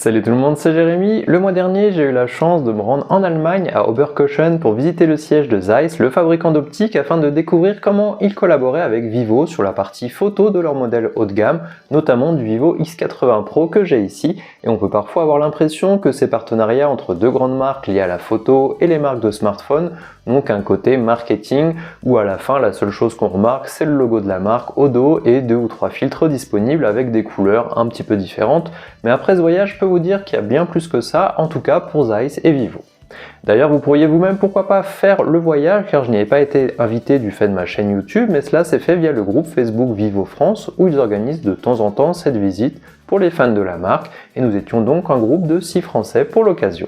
Salut tout le monde, c'est Jérémy. Le mois dernier, j'ai eu la chance de me rendre en Allemagne à Oberkochen pour visiter le siège de Zeiss, le fabricant d'optique, afin de découvrir comment ils collaboraient avec Vivo sur la partie photo de leur modèle haut de gamme, notamment du Vivo X80 Pro que j'ai ici. Et on peut parfois avoir l'impression que ces partenariats entre deux grandes marques liées à la photo et les marques de smartphones n'ont qu'un côté marketing, où à la fin, la seule chose qu'on remarque, c'est le logo de la marque au dos et 2 ou 3 filtres disponibles avec des couleurs un petit peu différentes. Mais après ce voyage, je peux vous dire qu'il y a bien plus que ça, en tout cas pour Zeiss et Vivo. D'ailleurs, vous pourriez vous-même, pourquoi pas, faire le voyage, car je n'y ai pas été invité du fait de ma chaîne YouTube, mais cela s'est fait via le groupe Facebook Vivo France, où ils organisent de temps en temps cette visite pour les fans de la marque, et nous étions donc un groupe de 6 Français pour l'occasion.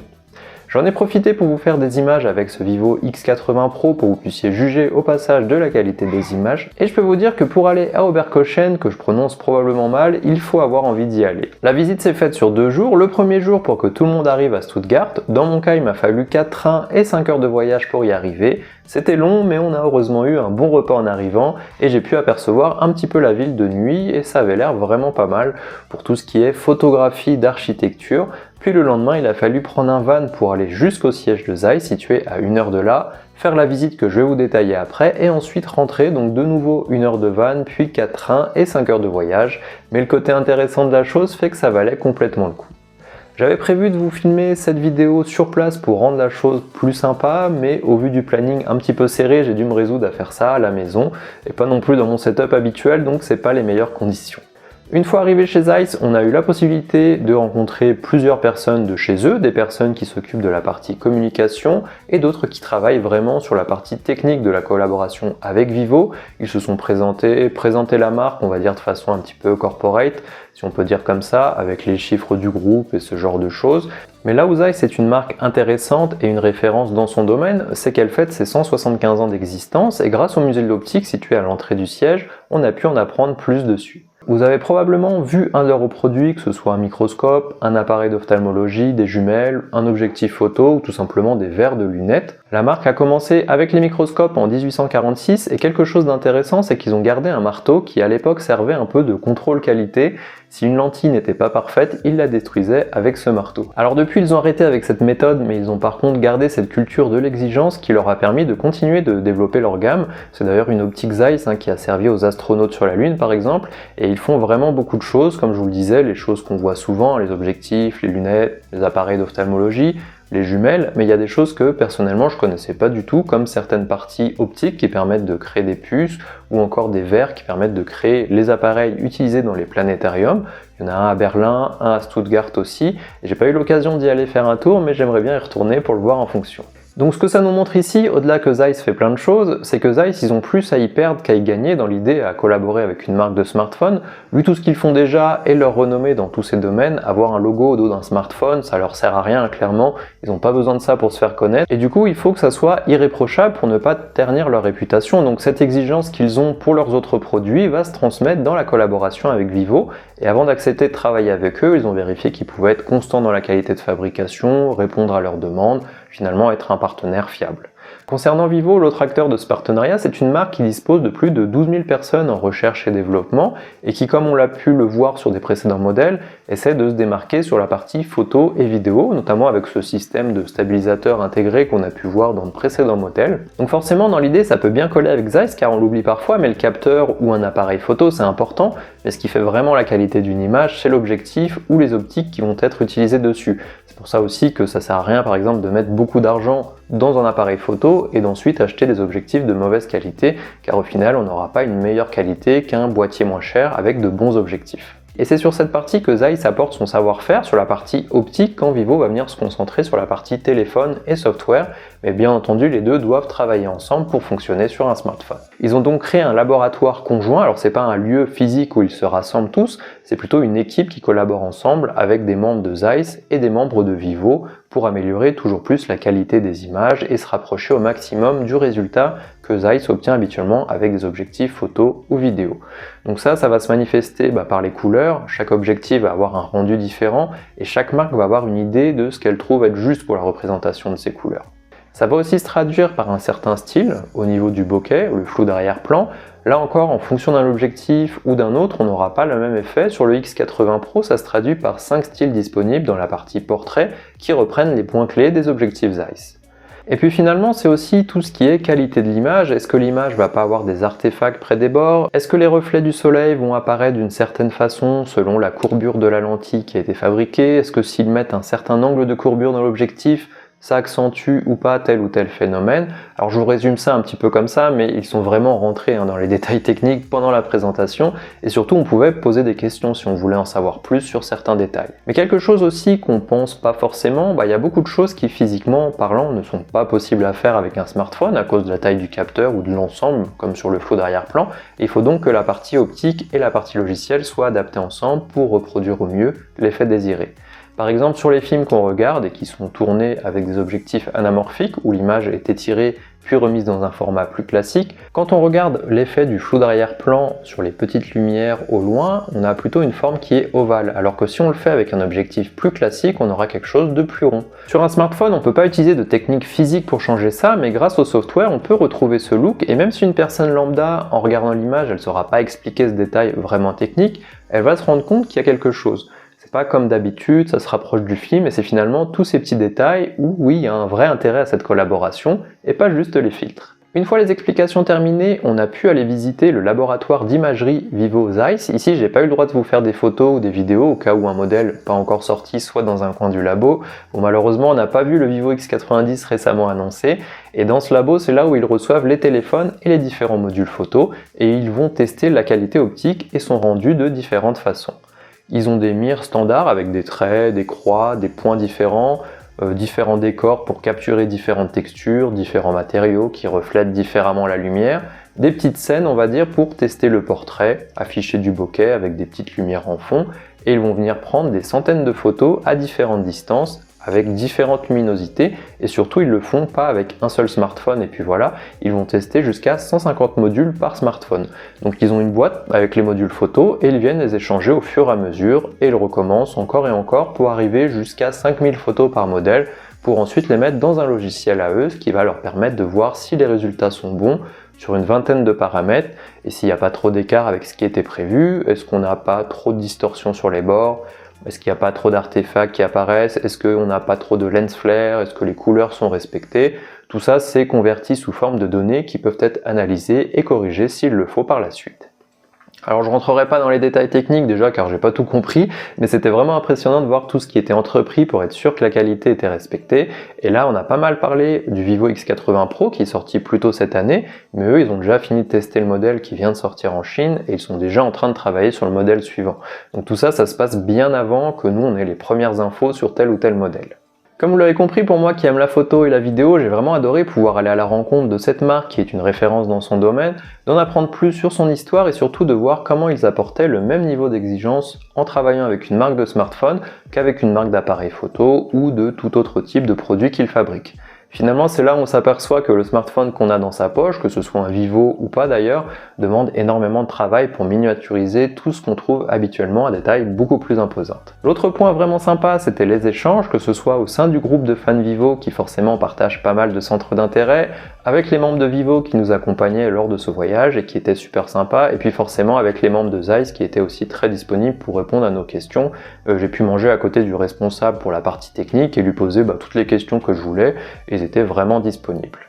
J'en ai profité pour vous faire des images avec ce Vivo X80 Pro pour que vous puissiez juger au passage de la qualité des images. Et je peux vous dire que pour aller à Oberkochen, que je prononce probablement mal, il faut avoir envie d'y aller. La visite s'est faite sur 2 jours. Le premier jour pour que tout le monde arrive à Stuttgart. Dans mon cas, il m'a fallu 4 trains et 5 heures de voyage pour y arriver. C'était long, mais on a heureusement eu un bon repas en arrivant et j'ai pu apercevoir un petit peu la ville de nuit et ça avait l'air vraiment pas mal pour tout ce qui est photographie d'architecture. Puis le lendemain, il a fallu prendre un van pour aller jusqu'au siège de Zeiss, situé à 1 heure de là, faire la visite que je vais vous détailler après, et ensuite rentrer, donc de nouveau 1 heure de van, puis 4 trains et 5 heures de voyage. Mais le côté intéressant de la chose fait que ça valait complètement le coup. J'avais prévu de vous filmer cette vidéo sur place pour rendre la chose plus sympa, mais au vu du planning un petit peu serré, j'ai dû me résoudre à faire ça à la maison, et pas non plus dans mon setup habituel, donc c'est pas les meilleures conditions. Une fois arrivé chez Zeiss, on a eu la possibilité de rencontrer plusieurs personnes de chez eux, des personnes qui s'occupent de la partie communication et d'autres qui travaillent vraiment sur la partie technique de la collaboration avec Vivo. Ils se sont présenté la marque, on va dire de façon un petit peu corporate, si on peut dire comme ça, avec les chiffres du groupe et ce genre de choses. Mais là où Zeiss est une marque intéressante et une référence dans son domaine, c'est qu'elle fête ses 175 ans d'existence et grâce au musée de l'optique situé à l'entrée du siège, on a pu en apprendre plus dessus. Vous avez probablement vu un de leurs produits, que ce soit un microscope, un appareil d'ophtalmologie, des jumelles, un objectif photo ou tout simplement des verres de lunettes. La marque a commencé avec les microscopes en 1846 et quelque chose d'intéressant, c'est qu'ils ont gardé un marteau qui à l'époque servait un peu de contrôle qualité. Si une lentille n'était pas parfaite, ils la détruisaient avec ce marteau. Alors depuis, ils ont arrêté avec cette méthode, mais ils ont par contre gardé cette culture de l'exigence qui leur a permis de continuer de développer leur gamme. C'est d'ailleurs une optique Zeiss qui a servi aux astronautes sur la Lune par exemple, et ils font vraiment beaucoup de choses, comme je vous le disais, les choses qu'on voit souvent, les objectifs, les lunettes, les appareils d'ophtalmologie, les jumelles, mais il y a des choses que personnellement je connaissais pas du tout, comme certaines parties optiques qui permettent de créer des puces, ou encore des verres qui permettent de créer les appareils utilisés dans les planétariums. Il y en a un à Berlin, un à Stuttgart aussi, et j'ai pas eu l'occasion d'y aller faire un tour, mais j'aimerais bien y retourner pour le voir en fonction. Donc ce que ça nous montre ici, au-delà que Zeiss fait plein de choses, c'est que Zeiss, ils ont plus à y perdre qu'à y gagner dans l'idée à collaborer avec une marque de smartphone. Vu tout ce qu'ils font déjà et leur renommée dans tous ces domaines, avoir un logo au dos d'un smartphone, ça leur sert à rien, clairement. Ils n'ont pas besoin de ça pour se faire connaître. Et du coup, il faut que ça soit irréprochable pour ne pas ternir leur réputation. Donc cette exigence qu'ils ont pour leurs autres produits va se transmettre dans la collaboration avec Vivo. Et avant d'accepter de travailler avec eux, ils ont vérifié qu'ils pouvaient être constants dans la qualité de fabrication, répondre à leurs demandes, finalement être un partenaire fiable. Concernant Vivo, l'autre acteur de ce partenariat, c'est une marque qui dispose de plus de 12 000 personnes en recherche et développement et qui, comme on l'a pu le voir sur des précédents modèles, essaie de se démarquer sur la partie photo et vidéo, notamment avec ce système de stabilisateur intégré qu'on a pu voir dans de précédents modèles. Donc forcément, dans l'idée, ça peut bien coller avec Zeiss car on l'oublie parfois, mais le capteur ou un appareil photo, c'est important, mais ce qui fait vraiment la qualité d'une image, c'est l'objectif ou les optiques qui vont être utilisées dessus. C'est pour ça aussi que ça sert à rien, par exemple, de mettre beaucoup d'argent dans un appareil photo et d'ensuite acheter des objectifs de mauvaise qualité, car au final, on n'aura pas une meilleure qualité qu'un boîtier moins cher avec de bons objectifs. Et c'est sur cette partie que Zeiss apporte son savoir-faire sur la partie optique quand Vivo va venir se concentrer sur la partie téléphone et software, mais bien entendu les deux doivent travailler ensemble pour fonctionner sur un smartphone. Ils ont donc créé un laboratoire conjoint, alors c'est pas un lieu physique où ils se rassemblent tous, c'est plutôt une équipe qui collabore ensemble avec des membres de Zeiss et des membres de Vivo pour améliorer toujours plus la qualité des images et se rapprocher au maximum du résultat que Zeiss obtient habituellement avec des objectifs photo ou vidéo. Donc ça va se manifester par les couleurs, chaque objectif va avoir un rendu différent et chaque marque va avoir une idée de ce qu'elle trouve être juste pour la représentation de ces couleurs. Ça va aussi se traduire par un certain style au niveau du bokeh, le flou d'arrière-plan. Là encore, en fonction d'un objectif ou d'un autre, on n'aura pas le même effet. Sur le X80 Pro, ça se traduit par 5 styles disponibles dans la partie portrait qui reprennent les points clés des objectifs Zeiss. Et puis finalement, c'est aussi tout ce qui est qualité de l'image. Est-ce que l'image va pas avoir des artefacts près des bords? Est-ce que les reflets du soleil vont apparaître d'une certaine façon selon la courbure de la lentille qui a été fabriquée? Est-ce que s'ils mettent un certain angle de courbure dans l'objectif, ça accentue ou pas tel ou tel phénomène? Alors je vous résume ça un petit peu comme ça, mais ils sont vraiment rentrés dans les détails techniques pendant la présentation, et surtout on pouvait poser des questions si on voulait en savoir plus sur certains détails. Mais quelque chose aussi qu'on pense pas forcément, il y a beaucoup de choses qui physiquement parlant ne sont pas possibles à faire avec un smartphone à cause de la taille du capteur ou de l'ensemble, comme sur le flou d'arrière-plan. Il faut donc que la partie optique et la partie logicielle soient adaptées ensemble pour reproduire au mieux l'effet désiré. Par exemple, sur les films qu'on regarde et qui sont tournés avec des objectifs anamorphiques où l'image est étirée puis remise dans un format plus classique, quand on regarde l'effet du flou d'arrière-plan sur les petites lumières au loin, on a plutôt une forme qui est ovale, alors que si on le fait avec un objectif plus classique, on aura quelque chose de plus rond. Sur un smartphone, on ne peut pas utiliser de technique physique pour changer ça, mais grâce au software, on peut retrouver ce look, et même si une personne lambda, en regardant l'image, elle ne saura pas expliquer ce détail vraiment technique, elle va se rendre compte qu'il y a quelque chose. C'est pas comme d'habitude, ça se rapproche du film et c'est finalement tous ces petits détails où oui, il y a un vrai intérêt à cette collaboration et pas juste les filtres. Une fois les explications terminées, on a pu aller visiter le laboratoire d'imagerie Vivo Zeiss. Ici, j'ai pas eu le droit de vous faire des photos ou des vidéos au cas où un modèle pas encore sorti soit dans un coin du labo. Bon, malheureusement, on n'a pas vu le Vivo X90 récemment annoncé et dans ce labo, c'est là où ils reçoivent les téléphones et les différents modules photo et ils vont tester la qualité optique et son rendu de différentes façons. Ils ont des mires standards avec des traits, des croix, des points différents, différents décors pour capturer différentes textures, différents matériaux qui reflètent différemment la lumière, des petites scènes on va dire pour tester le portrait, afficher du bokeh avec des petites lumières en fond, et ils vont venir prendre des centaines de photos à différentes distances, avec différentes luminosités, et surtout ils le font pas avec un seul smartphone et puis voilà, ils vont tester jusqu'à 150 modules par smartphone. Donc ils ont une boîte avec les modules photo et ils viennent les échanger au fur et à mesure et ils recommencent encore et encore pour arriver jusqu'à 5000 photos par modèle pour ensuite les mettre dans un logiciel à eux, ce qui va leur permettre de voir si les résultats sont bons sur une vingtaine de paramètres et s'il n'y a pas trop d'écart avec ce qui était prévu, est-ce qu'on n'a pas trop de distorsion sur les bords, est-ce qu'il n'y a pas trop d'artefacts qui apparaissent? Est-ce qu'on n'a pas trop de lens flare? Est-ce que les couleurs sont respectées? Tout ça, c'est converti sous forme de données qui peuvent être analysées et corrigées s'il le faut par la suite. Alors je rentrerai pas dans les détails techniques déjà car j'ai pas tout compris, mais c'était vraiment impressionnant de voir tout ce qui était entrepris pour être sûr que la qualité était respectée. Et là on a pas mal parlé du Vivo X80 Pro qui est sorti plus tôt cette année, mais eux ils ont déjà fini de tester le modèle qui vient de sortir en Chine et ils sont déjà en train de travailler sur le modèle suivant. Donc tout ça, ça se passe bien avant que nous on ait les premières infos sur tel ou tel modèle. Comme vous l'avez compris, pour moi qui aime la photo et la vidéo, j'ai vraiment adoré pouvoir aller à la rencontre de cette marque qui est une référence dans son domaine, d'en apprendre plus sur son histoire et surtout de voir comment ils apportaient le même niveau d'exigence en travaillant avec une marque de smartphone qu'avec une marque d'appareil photo ou de tout autre type de produit qu'ils fabriquent. Finalement, c'est là où on s'aperçoit que le smartphone qu'on a dans sa poche, que ce soit un Vivo ou pas d'ailleurs, demande énormément de travail pour miniaturiser tout ce qu'on trouve habituellement à des tailles beaucoup plus imposantes. L'autre point vraiment sympa, c'était les échanges, que ce soit au sein du groupe de fans Vivo qui forcément partagent pas mal de centres d'intérêt, avec les membres de Vivo qui nous accompagnaient lors de ce voyage et qui étaient super sympas, et puis forcément avec les membres de Zeiss qui étaient aussi très disponibles pour répondre à nos questions. J'ai pu manger à côté du responsable pour la partie technique et lui poser toutes les questions que je voulais, et ils étaient vraiment disponibles.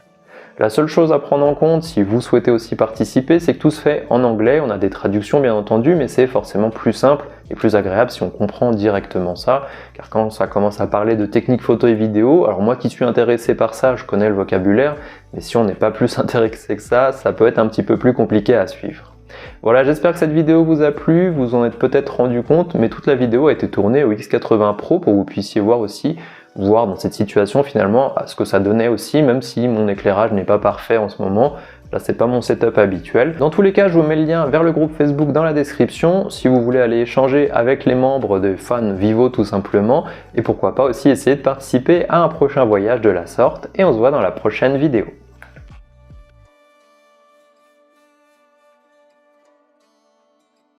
La seule chose à prendre en compte si vous souhaitez aussi participer, c'est que tout se fait en anglais, on a des traductions bien entendu, mais c'est forcément plus simple et plus agréable si on comprend directement ça, car quand ça commence à parler de technique photo et vidéo, alors moi qui suis intéressé par ça, je connais le vocabulaire, mais si on n'est pas plus intéressé que ça peut être un petit peu plus compliqué à suivre. Voilà, j'espère que cette vidéo vous a plu, vous en êtes peut-être rendu compte, mais toute la vidéo a été tournée au X80 Pro pour que vous puissiez voir dans cette situation finalement ce que ça donnait aussi, même si mon éclairage n'est pas parfait en ce moment. Là, c'est pas mon setup habituel. Dans tous les cas, je vous mets le lien vers le groupe Facebook dans la description si vous voulez aller échanger avec les membres des fans Vivo tout simplement, et pourquoi pas aussi essayer de participer à un prochain voyage de la sorte, et on se voit dans la prochaine vidéo.